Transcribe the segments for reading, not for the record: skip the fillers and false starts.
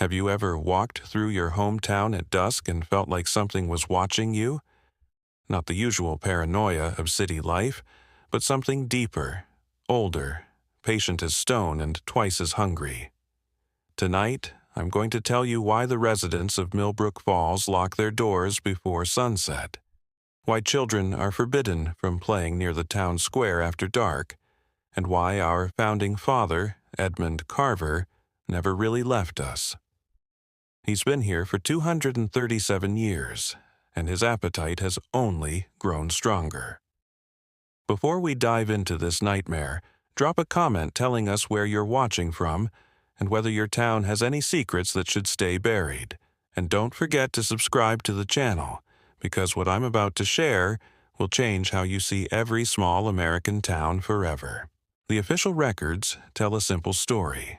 Have you ever walked through your hometown at dusk and felt like something was watching you? Not the usual paranoia of city life, but something deeper, older, patient as stone and twice as hungry. Tonight, I'm going to tell you why the residents of Millbrook Falls lock their doors before sunset, why children are forbidden from playing near the town square after dark, and why our founding father, Edmund Carver, never really left us. He's been here for 237 years, and his appetite has only grown stronger. Before we dive into this nightmare, drop a comment telling us where you're watching from and whether your town has any secrets that should stay buried. And don't forget to subscribe to the channel, because what I'm about to share will change how you see every small American town forever. The official records tell a simple story.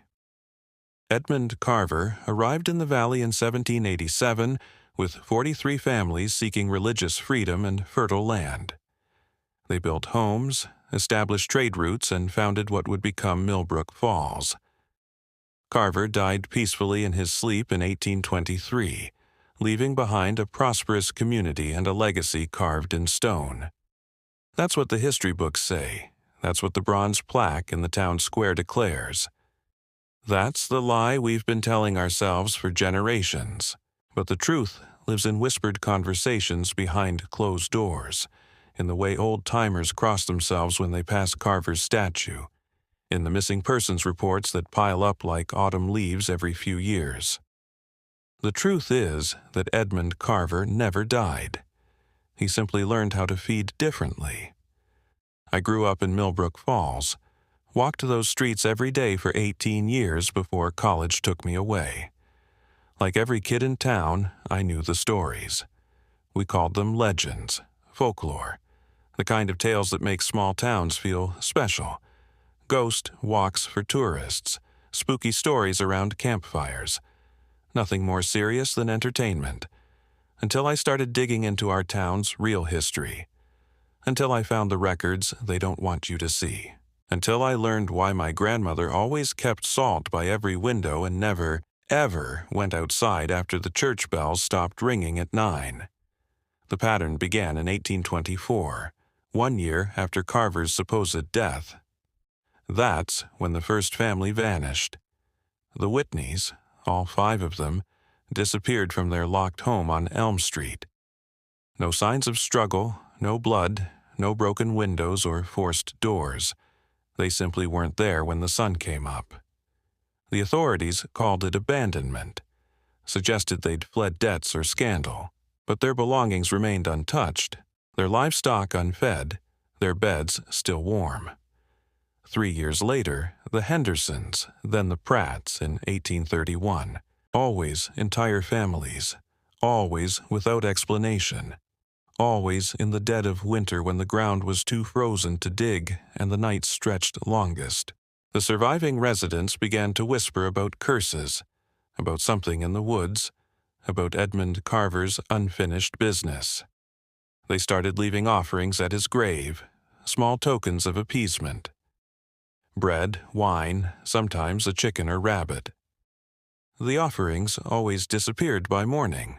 Edmund Carver arrived in the valley in 1787 with 43 families seeking religious freedom and fertile land. They built homes, established trade routes, and founded what would become Millbrook Falls. Carver died peacefully in his sleep in 1823, leaving behind a prosperous community and a legacy carved in stone. That's what the history books say. That's what the bronze plaque in the town square declares. That's the lie we've been telling ourselves for generations. But the truth lives in whispered conversations behind closed doors, in the way old-timers cross themselves when they pass Carver's statue, in the missing persons reports that pile up like autumn leaves every few years. The truth is that Edmund Carver never died. He simply learned how to feed differently. I grew up in Millbrook Falls, walked those streets every day for 18 years before college took me away. Like every kid in town, I knew the stories. We called them legends, folklore, the kind of tales that make small towns feel special. Ghost walks for tourists, spooky stories around campfires. Nothing more serious than entertainment. Until I started digging into our town's real history. Until I found the records they don't want you to see. Until I learned why my grandmother always kept salt by every window and never, ever went outside after the church bells stopped ringing at 9. The pattern began in 1824, 1 year after Carver's supposed death. That's when the first family vanished. The Whitneys, all 5 of them, disappeared from their locked home on Elm Street. No signs of struggle, no blood, no broken windows or forced doors. They simply weren't there when the sun came up. The authorities called it abandonment, suggested they'd fled debts or scandal, but their belongings remained untouched, their livestock unfed, their beds still warm. 3 years later, the Hendersons, then the Pratts in 1831, always entire families, always without explanation, always in the dead of winter when the ground was too frozen to dig and the nights stretched longest. The surviving residents began to whisper about curses, about something in the woods, about Edmund Carver's unfinished business. They started leaving offerings at his grave, small tokens of appeasement. Bread, wine, sometimes a chicken or rabbit. The offerings always disappeared by morning.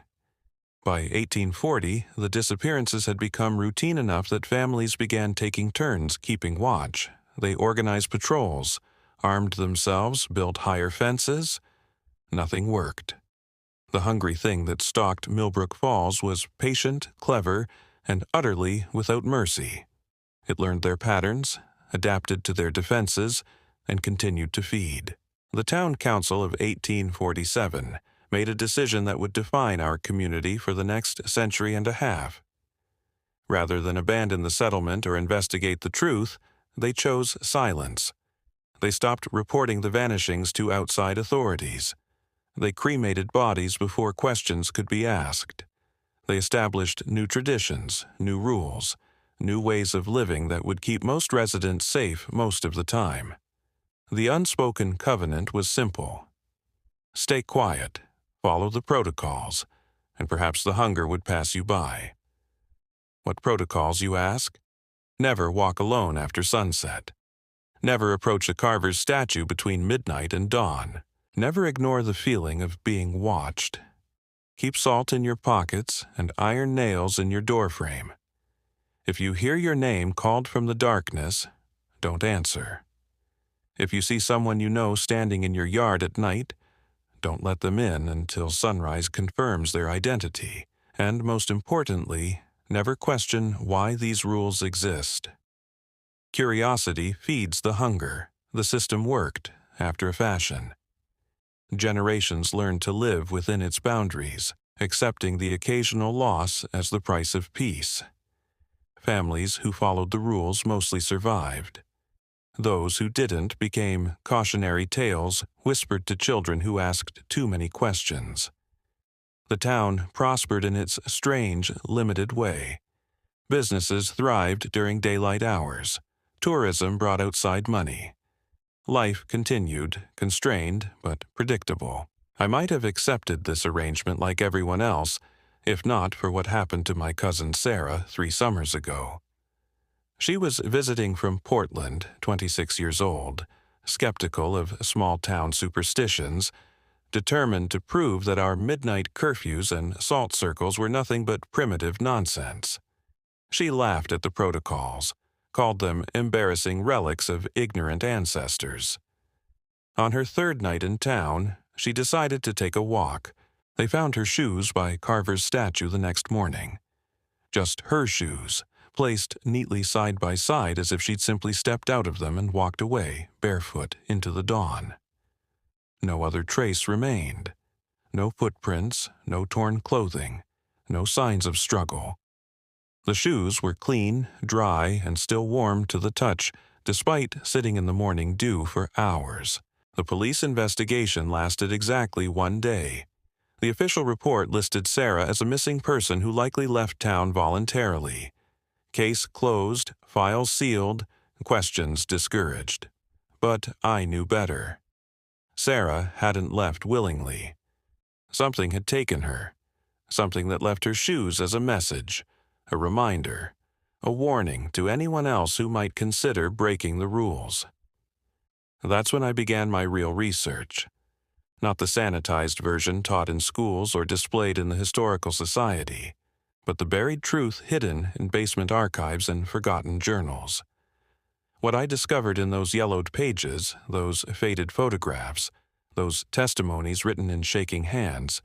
By 1840, the disappearances had become routine enough that families began taking turns keeping watch. They organized patrols, armed themselves, built higher fences. Nothing worked. The hungry thing that stalked Millbrook Falls was patient, clever, and utterly without mercy. It learned their patterns, adapted to their defenses, and continued to feed. The Town Council of 1847 made a decision that would define our community for the next century and a half. Rather than abandon the settlement or investigate the truth, they chose silence. They stopped reporting the vanishings to outside authorities. They cremated bodies before questions could be asked. They established new traditions, new rules, new ways of living that would keep most residents safe most of the time. The unspoken covenant was simple. Stay quiet, follow the protocols, and perhaps the hunger would pass you by. What protocols, you ask? Never walk alone after sunset. Never approach a Carver's statue between midnight and dawn. Never ignore the feeling of being watched. Keep salt in your pockets and iron nails in your doorframe. If you hear your name called from the darkness, don't answer. If you see someone you know standing in your yard at night, don't let them in until sunrise confirms their identity. And most importantly, never question why these rules exist. Curiosity feeds the hunger. The system worked, after a fashion. Generations learned to live within its boundaries, accepting the occasional loss as the price of peace. Families who followed the rules mostly survived. Those who didn't became cautionary tales whispered to children who asked too many questions. The town prospered in its strange, limited way. Businesses thrived during daylight hours. Tourism brought outside money. Life continued, constrained but predictable. I might have accepted this arrangement like everyone else, if not for what happened to my cousin Sarah 3 summers ago. She was visiting from Portland, 26 years old, skeptical of small-town superstitions, determined to prove that our midnight curfews and salt circles were nothing but primitive nonsense. She laughed at the protocols, called them embarrassing relics of ignorant ancestors. On her 3rd night in town, she decided to take a walk. They found her shoes by Carver's statue the next morning. Just her shoes, placed neatly side by side as if she'd simply stepped out of them and walked away, barefoot, into the dawn. No other trace remained. No footprints, no torn clothing, no signs of struggle. The shoes were clean, dry, and still warm to the touch, despite sitting in the morning dew for hours. The police investigation lasted exactly 1 day. The official report listed Sarah as a missing person who likely left town voluntarily. Case closed, files sealed, questions discouraged. But I knew better. Sarah hadn't left willingly. Something had taken her. Something that left her shoes as a message, a reminder, a warning to anyone else who might consider breaking the rules. That's when I began my real research. Not the sanitized version taught in schools or displayed in the Historical Society, but the buried truth hidden in basement archives and forgotten journals. What I discovered in those yellowed pages, those faded photographs, those testimonies written in shaking hands,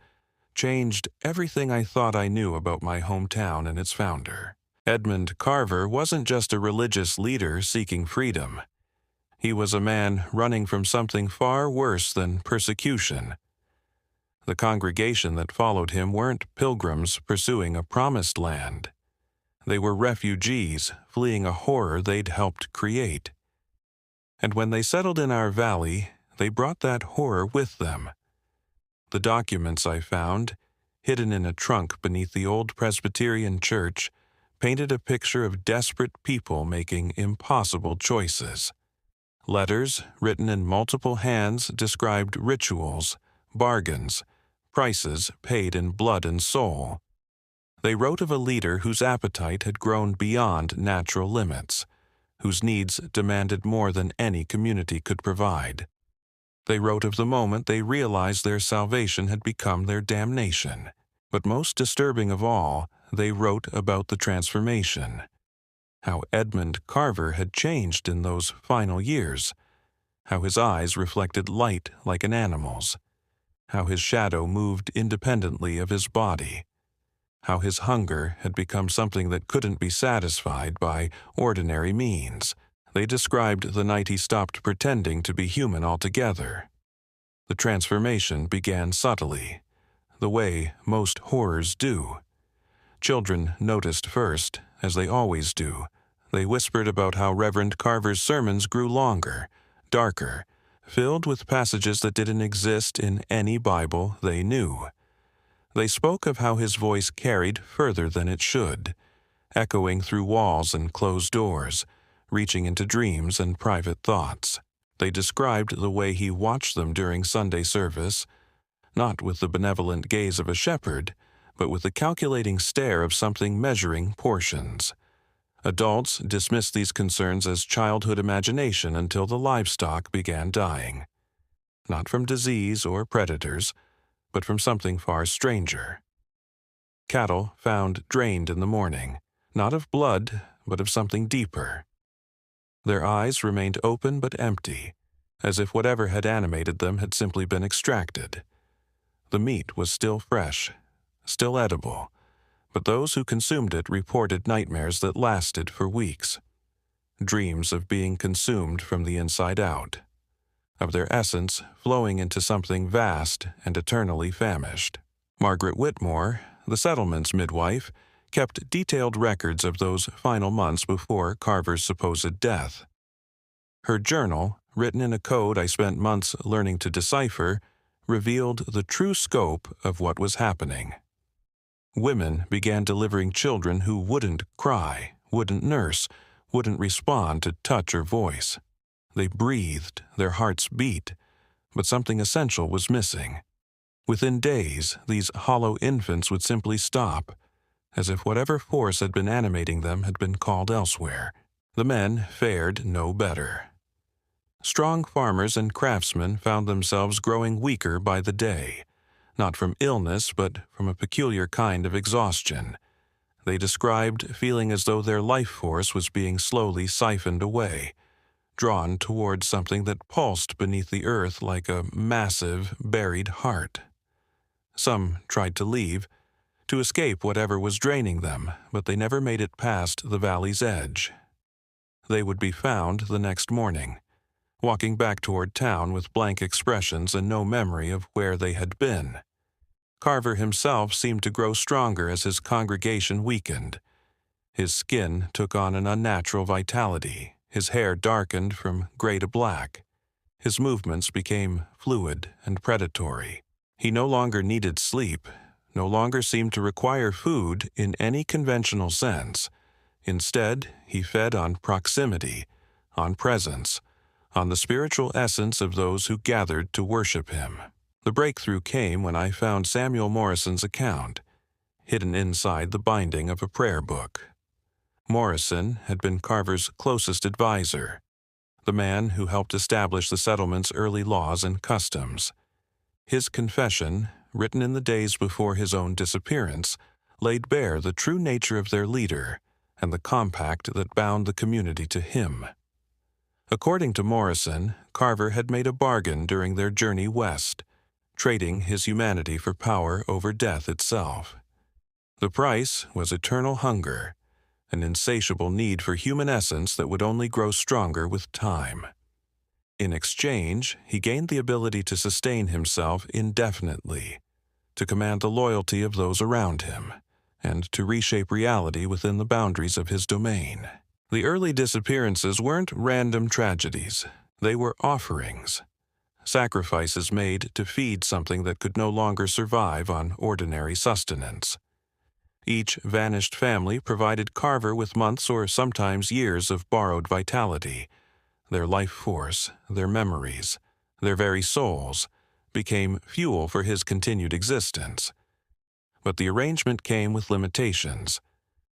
changed everything I thought I knew about my hometown and its founder. Edmund Carver wasn't just a religious leader seeking freedom. He was a man running from something far worse than persecution. The congregation that followed him weren't pilgrims pursuing a promised land. They were refugees fleeing a horror they'd helped create. And when they settled in our valley, they brought that horror with them. The documents I found, hidden in a trunk beneath the old Presbyterian church, painted a picture of desperate people making impossible choices. Letters, written in multiple hands, described rituals, bargains, prices paid in blood and soul. They wrote of a leader whose appetite had grown beyond natural limits, whose needs demanded more than any community could provide. They wrote of the moment they realized their salvation had become their damnation. But most disturbing of all, they wrote about the transformation. How Edmund Carver had changed in those final years. How his eyes reflected light like an animal's. How his shadow moved independently of his body. How his hunger had become something that couldn't be satisfied by ordinary means. They described the night he stopped pretending to be human altogether. The transformation began subtly, the way most horrors do. Children noticed first, as they always do. They whispered about how Reverend Carver's sermons grew longer, darker, filled with passages that didn't exist in any Bible they knew. They spoke of how his voice carried further than it should, echoing through walls and closed doors, reaching into dreams and private thoughts. They described the way he watched them during Sunday service, not with the benevolent gaze of a shepherd, but with the calculating stare of something measuring portions. Adults dismissed these concerns as childhood imagination until the livestock began dying. not from disease or predators, but from something far stranger. Cattle found drained in the morning, not of blood, but of something deeper. Their eyes remained open but empty, as if whatever had animated them had simply been extracted. The meat was still fresh, still edible, but those who consumed it reported nightmares that lasted for weeks. Dreams of being consumed from the inside out, of their essence flowing into something vast and eternally famished. Margaret Whitmore, the settlement's midwife, kept detailed records of those final months before Carver's supposed death. Her journal, written in a code I spent months learning to decipher, revealed the true scope of what was happening. Women began delivering children who wouldn't cry, wouldn't nurse, wouldn't respond to touch or voice. They breathed, their hearts beat, but something essential was missing. Within days, these hollow infants would simply stop, as if whatever force had been animating them had been called elsewhere. The men fared no better. Strong farmers and craftsmen found themselves growing weaker by the day, not from illness but from a peculiar kind of exhaustion. They described feeling as though their life force was being slowly siphoned away, drawn towards something that pulsed beneath the earth like a massive, buried heart. Some tried to leave, to escape whatever was draining them, but they never made it past the valley's edge. They would be found the next morning, walking back toward town with blank expressions and no memory of where they had been. Carver himself seemed to grow stronger as his congregation weakened. His skin took on an unnatural vitality, his hair darkened from gray to black. His movements became fluid and predatory. He no longer needed sleep, no longer seemed to require food in any conventional sense. Instead, he fed on proximity, on presence, on the spiritual essence of those who gathered to worship him. The breakthrough came when I found Samuel Morrison's account, hidden inside the binding of a prayer book. Morrison had been Carver's closest advisor, the man who helped establish the settlement's early laws and customs. His confession, written in the days before his own disappearance, laid bare the true nature of their leader and the compact that bound the community to him. According to Morrison, Carver had made a bargain during their journey west, trading his humanity for power over death itself. The price was eternal hunger, an insatiable need for human essence that would only grow stronger with time. In exchange, he gained the ability to sustain himself indefinitely, to command the loyalty of those around him, and to reshape reality within the boundaries of his domain. The early disappearances weren't random tragedies. They were offerings, sacrifices made to feed something that could no longer survive on ordinary sustenance. Each vanished family provided Carver with months or sometimes years of borrowed vitality. Their life force, their memories, their very souls, became fuel for his continued existence. But the arrangement came with limitations.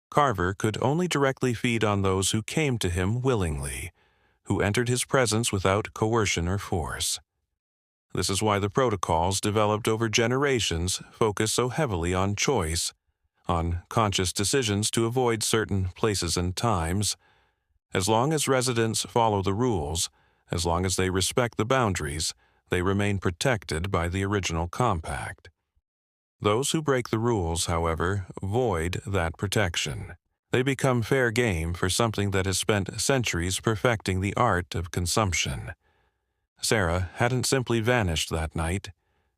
Carver could only directly feed on those who came to him willingly, who entered his presence without coercion or force. This is why the protocols developed over generations focus so heavily on choice, on conscious decisions to avoid certain places and times. As long as residents follow the rules, as long as they respect the boundaries, they remain protected by the original compact. Those who break the rules, however, void that protection. They become fair game for something that has spent centuries perfecting the art of consumption. Sarah hadn't simply vanished that night.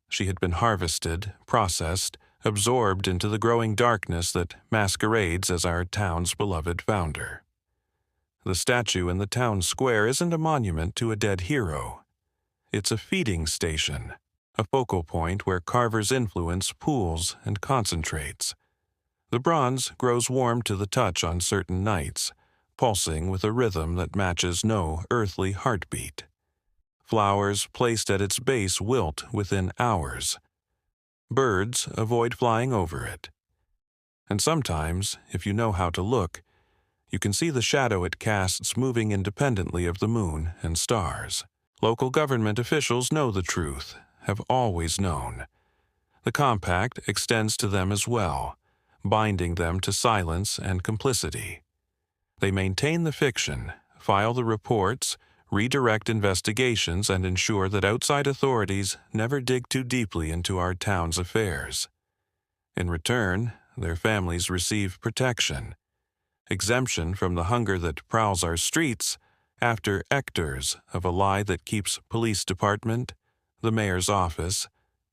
She had been harvested, processed, absorbed into the growing darkness that masquerades as our town's beloved founder. The statue in the town square isn't a monument to a dead hero. It's a feeding station, a focal point where Carver's influence pools and concentrates. The bronze grows warm to the touch on certain nights, pulsing with a rhythm that matches no earthly heartbeat. Flowers placed at its base wilt within hours. Birds avoid flying over it. And sometimes, if you know how to look, you can see the shadow it casts moving independently of the moon and stars. Local government officials know the truth, have always known. The compact extends to them as well, binding them to silence and complicity. They maintain the fiction, file the reports, redirect investigations, and ensure that outside authorities never dig too deeply into our town's affairs. In return, their families receive protection, exemption from the hunger that prowls our streets after hectares of a lie that keeps police department, the mayor's office,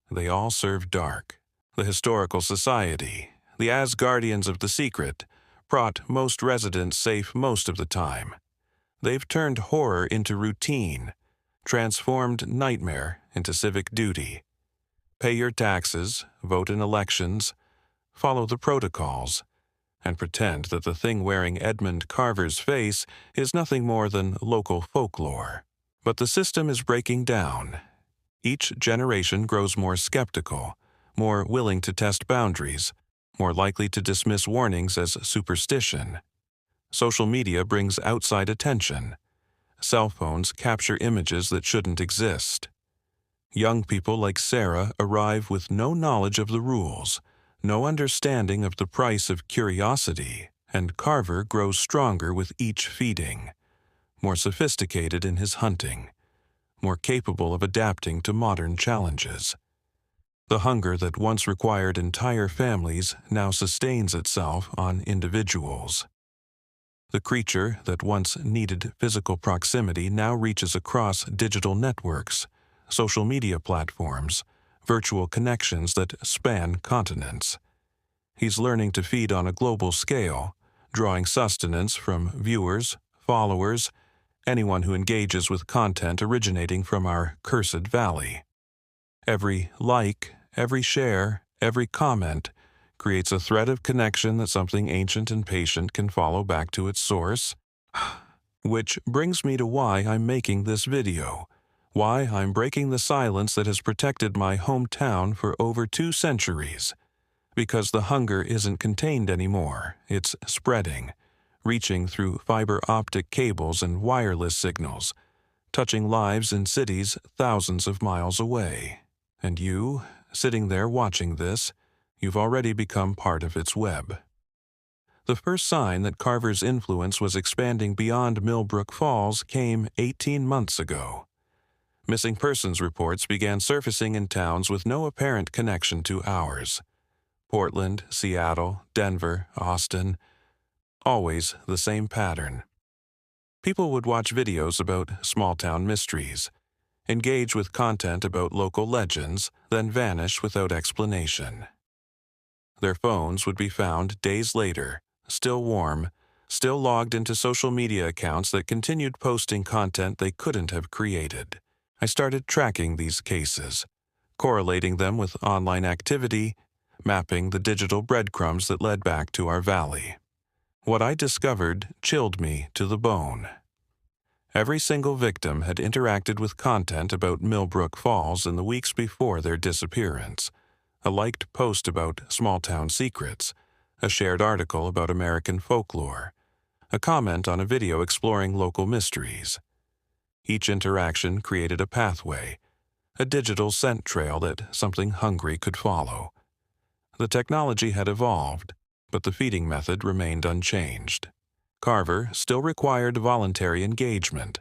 they all serve dark. The historical society, the Asgardians of the secret, brought most residents safe most of the time. They've turned horror into routine, transformed nightmare into civic duty. Pay your taxes, vote in elections, follow the protocols, and pretend that the thing wearing Edmund Carver's face is nothing more than local folklore. But the system is breaking down. Each generation grows more skeptical, more willing to test boundaries, more likely to dismiss warnings as superstition. Social media brings outside attention. Cell phones capture images that shouldn't exist. Young people like Sarah arrive with no knowledge of the rules, no understanding of the price of curiosity, and Carver grows stronger with each feeding, more sophisticated in his hunting, more capable of adapting to modern challenges. The hunger that once required entire families now sustains itself on individuals. The creature that once needed physical proximity now reaches across digital networks, social media platforms, virtual connections that span continents. He's learning to feed on a global scale, drawing sustenance from viewers, followers, anyone who engages with content originating from our cursed valley. Every like, every share, every comment creates a thread of connection that something ancient and patient can follow back to its source. Which brings me to why I'm making this video, why I'm breaking the silence that has protected my hometown for over 2 centuries. Because the hunger isn't contained anymore, it's spreading, reaching through fiber optic cables and wireless signals, touching lives in cities thousands of miles away. And you, sitting there watching this, you've already become part of its web. The first sign that Carver's influence was expanding beyond Millbrook Falls came 18 months ago. Missing persons reports began surfacing in towns with no apparent connection to ours. Portland, Seattle, Denver, Austin, always the same pattern. People would watch videos about small-town mysteries, engage with content about local legends, then vanish without explanation. Their phones would be found days later, still warm, still logged into social media accounts that continued posting content they couldn't have created. I started tracking these cases, correlating them with online activity, mapping the digital breadcrumbs that led back to our valley. What I discovered chilled me to the bone. Every single victim had interacted with content about Millbrook Falls in the weeks before their disappearance. A liked post about small-town secrets, a shared article about American folklore, a comment on a video exploring local mysteries. Each interaction created a pathway, a digital scent trail that something hungry could follow. The technology had evolved, but the feeding method remained unchanged. Carver still required voluntary engagement,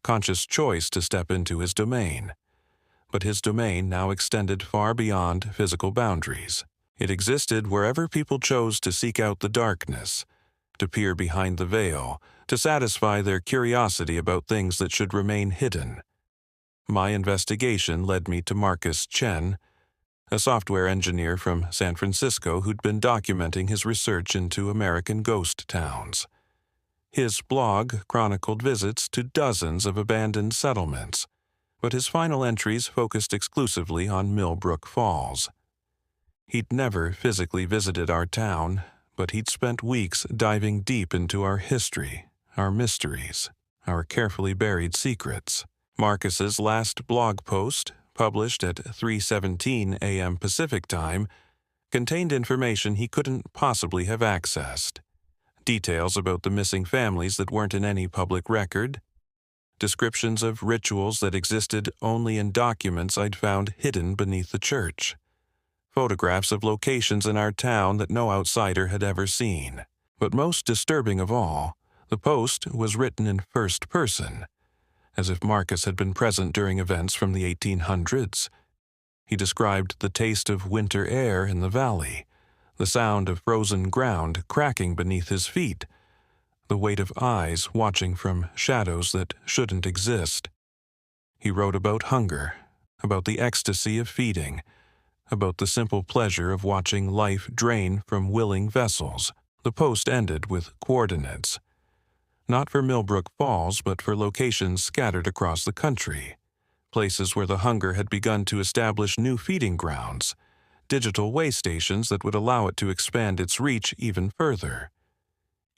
conscious choice to step into his domain. But his domain now extended far beyond physical boundaries. It existed wherever people chose to seek out the darkness, to peer behind the veil, to satisfy their curiosity about things that should remain hidden. My investigation led me to Marcus Chen, a software engineer from San Francisco who'd been documenting his research into American ghost towns. His blog chronicled visits to dozens of abandoned settlements, but his final entries focused exclusively on Millbrook Falls. He'd never physically visited our town, but he'd spent weeks diving deep into our history, our mysteries, our carefully buried secrets. Marcus's last blog post, published at 3:17 a.m. Pacific Time, contained information he couldn't possibly have accessed. Details about the missing families that weren't in any public record, descriptions of rituals that existed only in documents I'd found hidden beneath the church, photographs of locations in our town that no outsider had ever seen. But most disturbing of all, the post was written in first person, as if Marcus had been present during events from the 1800s. He described the taste of winter air in the valley, the sound of frozen ground cracking beneath his feet, the weight of eyes watching from shadows that shouldn't exist. He wrote about hunger, about the ecstasy of feeding, about the simple pleasure of watching life drain from willing vessels. The post ended with coordinates, not for Millbrook Falls, but for locations scattered across the country, places where the hunger had begun to establish new feeding grounds, digital way stations that would allow it to expand its reach even further.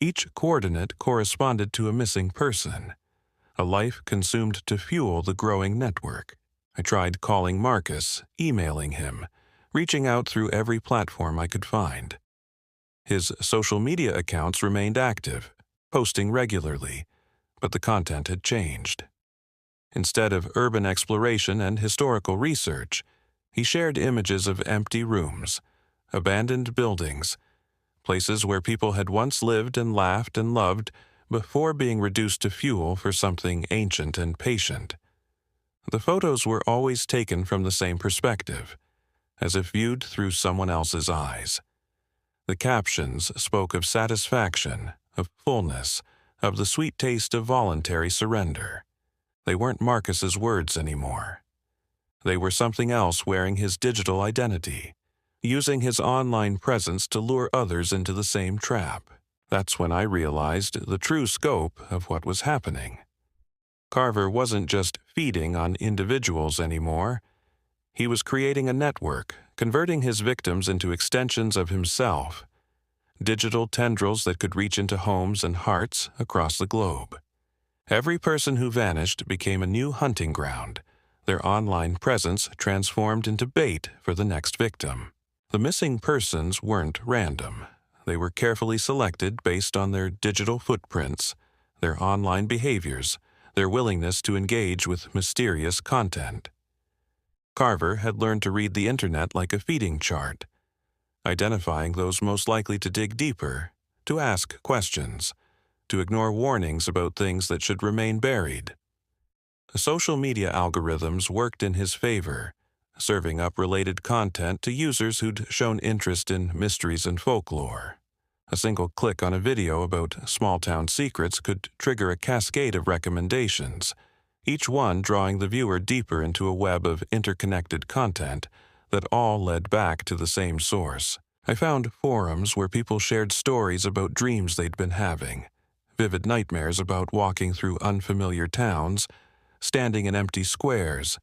Each coordinate corresponded to a missing person, a life consumed to fuel the growing network. I tried calling Marcus, emailing him, reaching out through every platform I could find. His social media accounts remained active, posting regularly, but the content had changed. Instead of urban exploration and historical research, he shared images of empty rooms, abandoned buildings, places where people had once lived and laughed and loved before being reduced to fuel for something ancient and patient. The photos were always taken from the same perspective, as if viewed through someone else's eyes. The captions spoke of satisfaction, of fullness, of the sweet taste of voluntary surrender. They weren't Marcus's words anymore. They were something else wearing his digital identity, using his online presence to lure others into the same trap. That's when I realized the true scope of what was happening. Carver wasn't just feeding on individuals anymore. He was creating a network, converting his victims into extensions of himself, digital tendrils that could reach into homes and hearts across the globe. Every person who vanished became a new hunting ground, their online presence transformed into bait for the next victim. The missing persons weren't random. They were carefully selected based on their digital footprints, their online behaviors, their willingness to engage with mysterious content. Carver had learned to read the internet like a feeding chart, identifying those most likely to dig deeper, to ask questions, to ignore warnings about things that should remain buried. The social media algorithms worked in his favor, serving up related content to users who'd shown interest in mysteries and folklore. A single click on a video about small-town secrets could trigger a cascade of recommendations, each one drawing the viewer deeper into a web of interconnected content that all led back to the same source. I found forums where people shared stories about dreams they'd been having, vivid nightmares about walking through unfamiliar towns, standing in empty squares,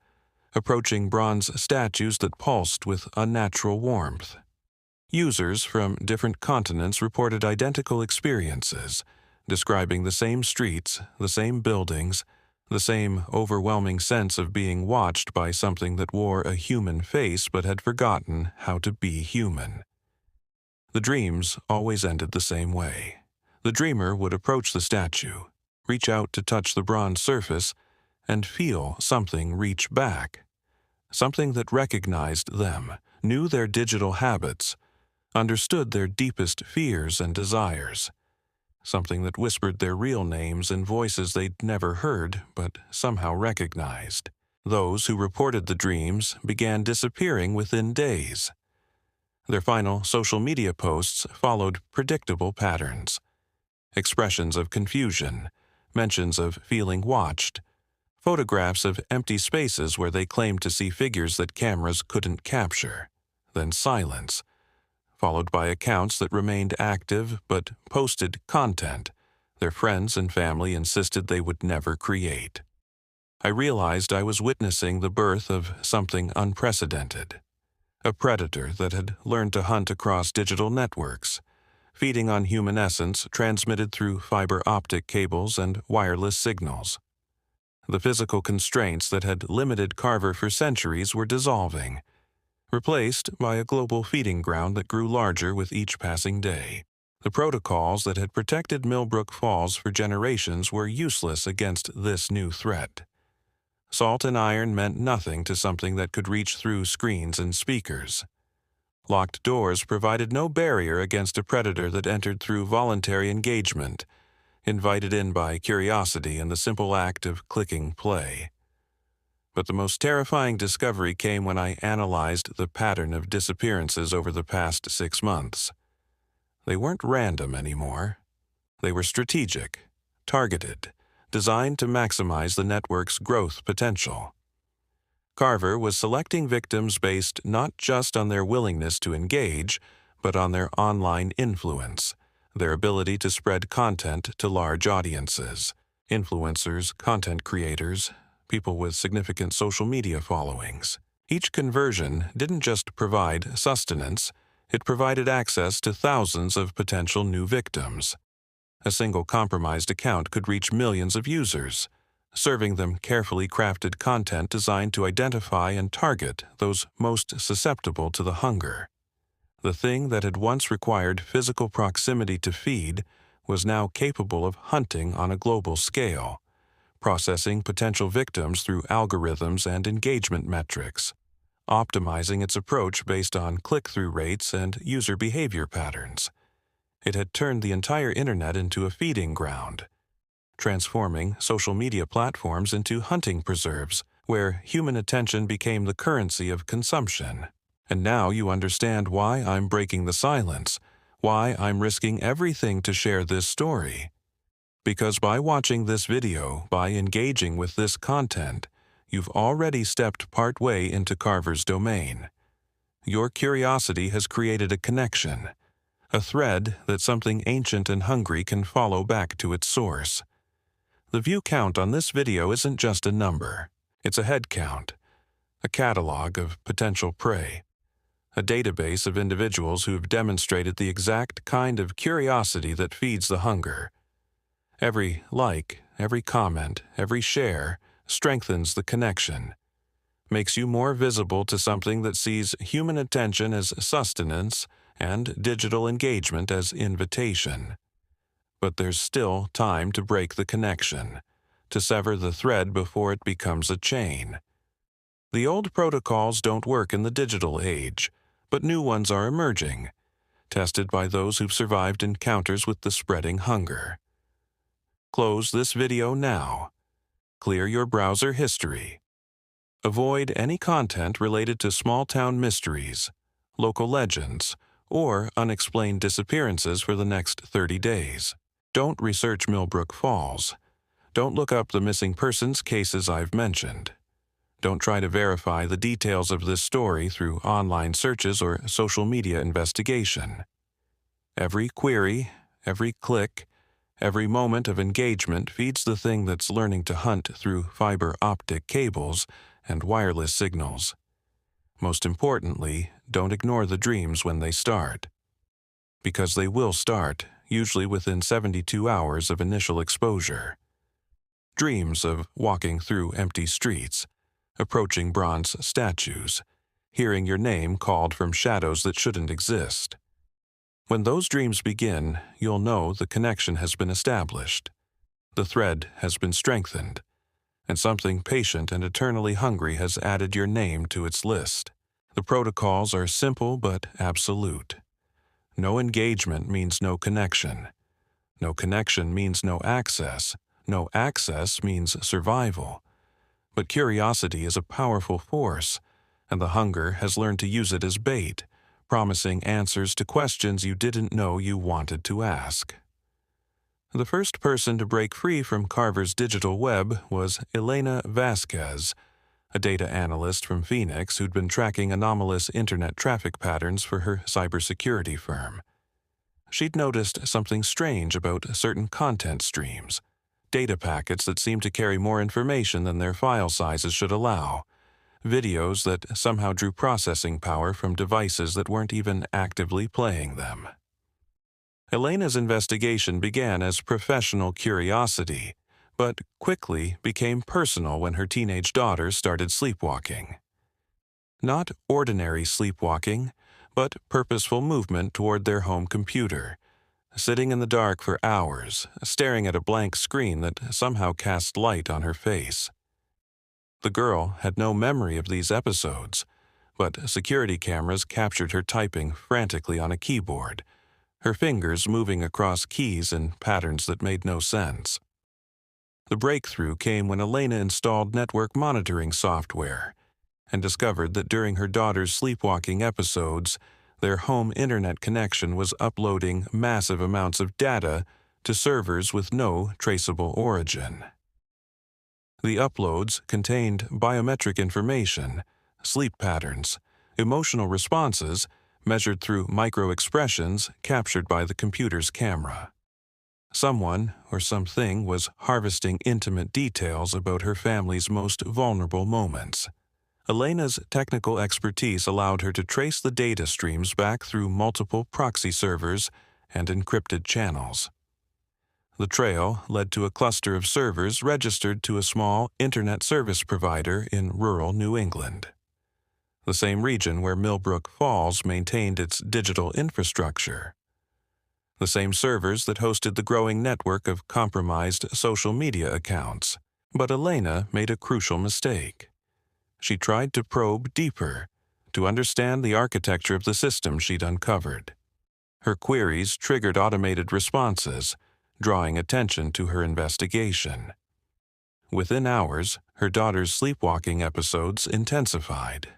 approaching bronze statues that pulsed with unnatural warmth. Users from different continents reported identical experiences, describing the same streets, the same buildings, the same overwhelming sense of being watched by something that wore a human face but had forgotten how to be human. The dreams always ended the same way. The dreamer would approach the statue, reach out to touch the bronze surface, and feel something reach back. Something that recognized them, knew their digital habits, understood their deepest fears and desires. Something that whispered their real names in voices they'd never heard but somehow recognized. Those who reported the dreams began disappearing within days. Their final social media posts followed predictable patterns. Expressions of confusion, mentions of feeling watched, photographs of empty spaces where they claimed to see figures that cameras couldn't capture, then silence, followed by accounts that remained active but posted content their friends and family insisted they would never create. I realized I was witnessing the birth of something unprecedented, a predator that had learned to hunt across digital networks, feeding on human essence transmitted through fiber optic cables and wireless signals. The physical constraints that had limited Carver for centuries were dissolving, replaced by a global feeding ground that grew larger with each passing day. The protocols that had protected Millbrook Falls for generations were useless against this new threat. Salt and iron meant nothing to something that could reach through screens and speakers. Locked doors provided no barrier against a predator that entered through voluntary engagement, invited in by curiosity and the simple act of clicking play. But the most terrifying discovery came when I analyzed the pattern of disappearances over the past 6 months. They weren't random anymore. They were strategic, targeted, designed to maximize the network's growth potential. Carver was selecting victims based not just on their willingness to engage, but on their online influence, their ability to spread content to large audiences, influencers, content creators, people with significant social media followings. Each conversion didn't just provide sustenance, it provided access to thousands of potential new victims. A single compromised account could reach millions of users, serving them carefully crafted content designed to identify and target those most susceptible to the hunger. The thing that had once required physical proximity to feed was now capable of hunting on a global scale, processing potential victims through algorithms and engagement metrics, optimizing its approach based on click-through rates and user behavior patterns. It had turned the entire internet into a feeding ground, transforming social media platforms into hunting preserves, where human attention became the currency of consumption. And now you understand why I'm breaking the silence, why I'm risking everything to share this story. Because by watching this video, by engaging with this content, you've already stepped partway into Carver's domain. Your curiosity has created a connection, a thread that something ancient and hungry can follow back to its source. The view count on this video isn't just a number. It's a head count, a catalog of potential prey, a database of individuals who've demonstrated the exact kind of curiosity that feeds the hunger. Every like, every comment, every share strengthens the connection, makes you more visible to something that sees human attention as sustenance and digital engagement as invitation. But there's still time to break the connection, to sever the thread before it becomes a chain. The old protocols don't work in the digital age, but new ones are emerging, tested by those who've survived encounters with the spreading hunger. Close this video now. Clear your browser history. Avoid any content related to small-town mysteries, local legends, or unexplained disappearances for the next 30 days. Don't research Millbrook Falls. Don't look up the missing persons cases I've mentioned. Don't try to verify the details of this story through online searches or social media investigation. Every query, every click, every moment of engagement feeds the thing that's learning to hunt through fiber optic cables and wireless signals. Most importantly, don't ignore the dreams when they start. Because they will start, usually within 72 hours of initial exposure. Dreams of walking through empty streets, approaching bronze statues, hearing your name called from shadows that shouldn't exist. When those dreams begin, you'll know the connection has been established. The thread has been strengthened, and something patient and eternally hungry has added your name to its list. The protocols are simple but absolute. No engagement means no connection. No connection means no access. No access means survival. But curiosity is a powerful force, and the hunger has learned to use it as bait, promising answers to questions you didn't know you wanted to ask. The first person to break free from Carver's digital web was Elena Vasquez, a data analyst from Phoenix who'd been tracking anomalous internet traffic patterns for her cybersecurity firm. She'd noticed something strange about certain content streams, data packets that seemed to carry more information than their file sizes should allow, videos that somehow drew processing power from devices that weren't even actively playing them. Elena's investigation began as professional curiosity, but quickly became personal when her teenage daughter started sleepwalking. Not ordinary sleepwalking, but purposeful movement toward their home computer, sitting in the dark for hours, staring at a blank screen that somehow cast light on her face. The girl had no memory of these episodes, but security cameras captured her typing frantically on a keyboard, her fingers moving across keys in patterns that made no sense. The breakthrough came when Elena installed network monitoring software and discovered that during her daughter's sleepwalking episodes, their home internet connection was uploading massive amounts of data to servers with no traceable origin. The uploads contained biometric information, sleep patterns, emotional responses measured through micro-expressions captured by the computer's camera. Someone or something was harvesting intimate details about her family's most vulnerable moments. Elena's technical expertise allowed her to trace the data streams back through multiple proxy servers and encrypted channels. The trail led to a cluster of servers registered to a small internet service provider in rural New England, the same region where Millbrook Falls maintained its digital infrastructure, the same servers that hosted the growing network of compromised social media accounts. But Elena made a crucial mistake. She tried to probe deeper, to understand the architecture of the system she'd uncovered. Her queries triggered automated responses, drawing attention to her investigation. Within hours, her daughter's sleepwalking episodes intensified.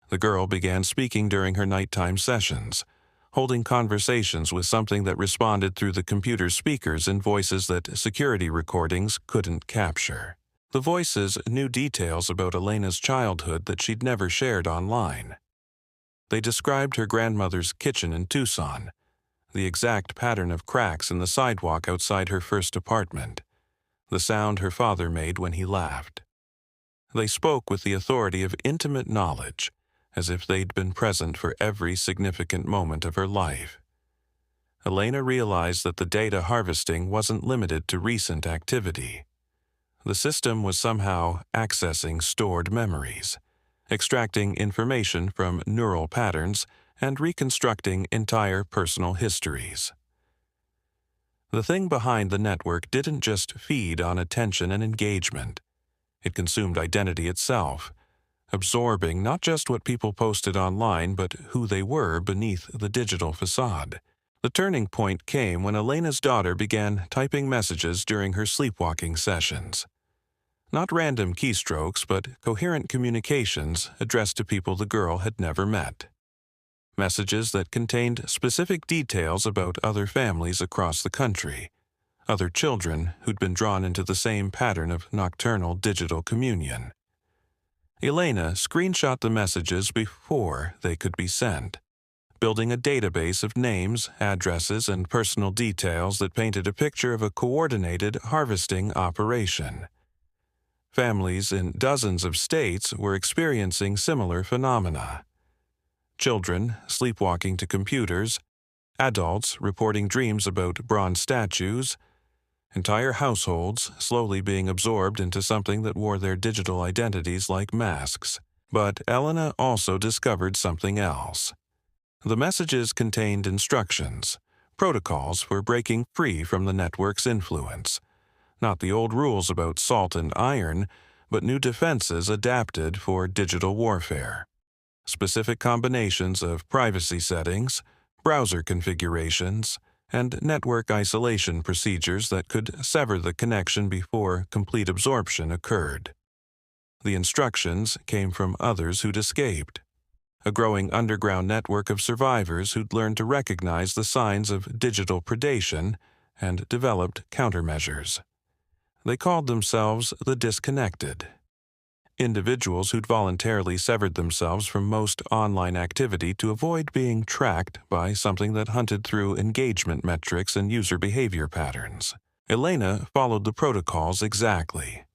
The girl began speaking during her nighttime sessions, holding conversations with something that responded through the computer's speakers in voices that security recordings couldn't capture. The voices knew details about Elena's childhood that she'd never shared online. They described her grandmother's kitchen in Tucson, the exact pattern of cracks in the sidewalk outside her first apartment, the sound her father made when he laughed. They spoke with the authority of intimate knowledge, as if they'd been present for every significant moment of her life. Elena realized that the data harvesting wasn't limited to recent activity. The system was somehow accessing stored memories, extracting information from neural patterns, and reconstructing entire personal histories. The thing behind the network didn't just feed on attention and engagement. It consumed identity itself, absorbing not just what people posted online, but who they were beneath the digital facade. The turning point came when Elena's daughter began typing messages during her sleepwalking sessions. Not random keystrokes, but coherent communications addressed to people the girl had never met. Messages that contained specific details about other families across the country, other children who'd been drawn into the same pattern of nocturnal digital communion. Elena screenshot the messages before they could be sent, building a database of names, addresses, and personal details that painted a picture of a coordinated harvesting operation. Families in dozens of states were experiencing similar phenomena. Children sleepwalking to computers, adults reporting dreams about bronze statues, entire households slowly being absorbed into something that wore their digital identities like masks. But Elena also discovered something else. The messages contained instructions, protocols for breaking free from the network's influence. Not the old rules about salt and iron, but new defenses adapted for digital warfare. Specific combinations of privacy settings, browser configurations, and network isolation procedures that could sever the connection before complete absorption occurred. The instructions came from others who'd escaped, a growing underground network of survivors who'd learned to recognize the signs of digital predation and developed countermeasures. They called themselves the disconnected. Individuals who'd voluntarily severed themselves from most online activity to avoid being tracked by something that hunted through engagement metrics and user behavior patterns. Elena followed the protocols exactly.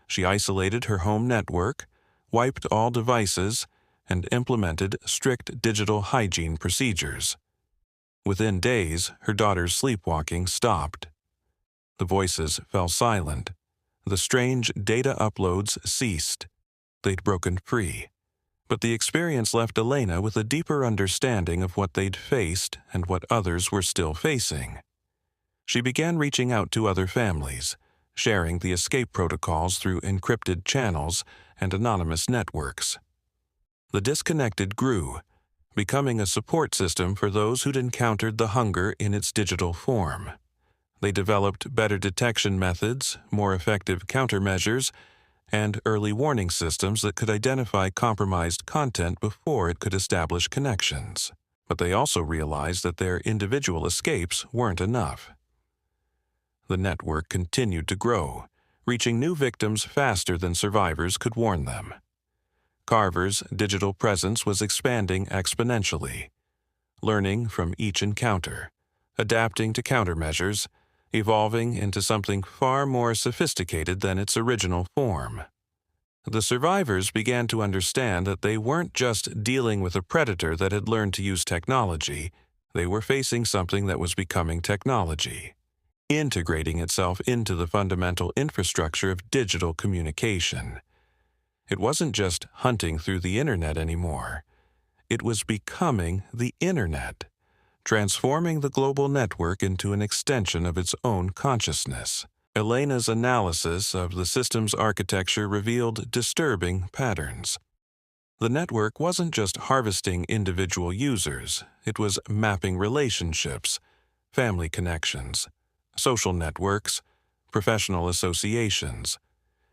She isolated her home network, wiped all devices, and implemented strict digital hygiene procedures. Within days, her daughter's sleepwalking stopped. The voices fell silent. The strange data uploads ceased. They'd broken free. But the experience left Elena with a deeper understanding of what they'd faced and what others were still facing. She began reaching out to other families, sharing the escape protocols through encrypted channels and anonymous networks. The disconnected grew, becoming a support system for those who'd encountered the hunger in its digital form. They developed better detection methods, more effective countermeasures, and early warning systems that could identify compromised content before it could establish connections. But they also realized that their individual escapes weren't enough. The network continued to grow, reaching new victims faster than survivors could warn them. Carver's digital presence was expanding exponentially, learning from each encounter, adapting to countermeasures, evolving into something far more sophisticated than its original form. The survivors began to understand that they weren't just dealing with a predator that had learned to use technology, they were facing something that was becoming technology, integrating itself into the fundamental infrastructure of digital communication. It wasn't just hunting through the internet anymore. It was becoming the internet, transforming the global network into an extension of its own consciousness. Elena's analysis of the system's architecture revealed disturbing patterns. The network wasn't just harvesting individual users, it was mapping relationships, family connections, social networks, professional associations.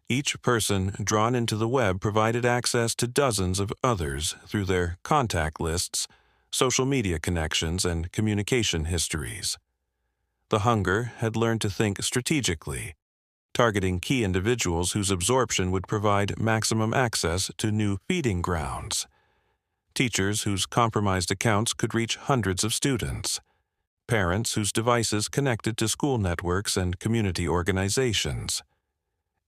Each person drawn into the web provided access to dozens of others through their contact lists, social media connections, and communication histories. The hunger had learned to think strategically, targeting key individuals whose absorption would provide maximum access to new feeding grounds. Teachers whose compromised accounts could reach hundreds of students. Parents whose devices connected to school networks and community organizations.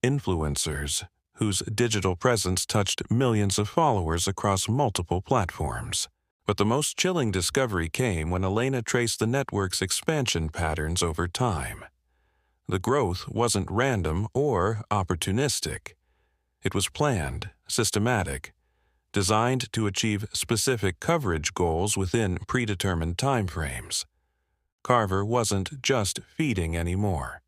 Influencers whose digital presence touched millions of followers across multiple platforms. But the most chilling discovery came when Elena traced the network's expansion patterns over time. The growth wasn't random or opportunistic. It was planned, systematic, designed to achieve specific coverage goals within predetermined timeframes. Carver wasn't just feeding anymore.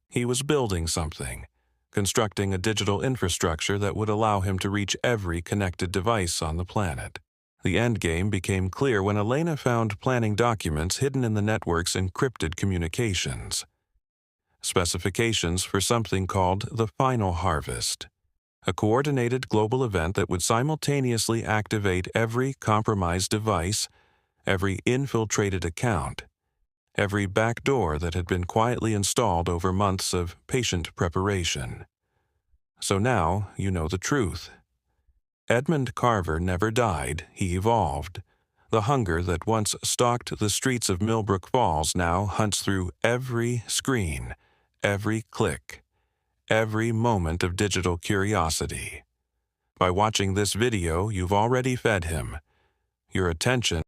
He was building something, constructing a digital infrastructure that would allow him to reach every connected device on the planet. The endgame became clear when Elena found planning documents hidden in the network's encrypted communications. Specifications for something called the Final Harvest, a coordinated global event that would simultaneously activate every compromised device, every infiltrated account, every backdoor that had been quietly installed over months of patient preparation. So now you know the truth. Edmund Carver never died, he evolved. The hunger that once stalked the streets of Millbrook Falls now hunts through every screen, every click, every moment of digital curiosity. By watching this video, you've already fed him. Your attention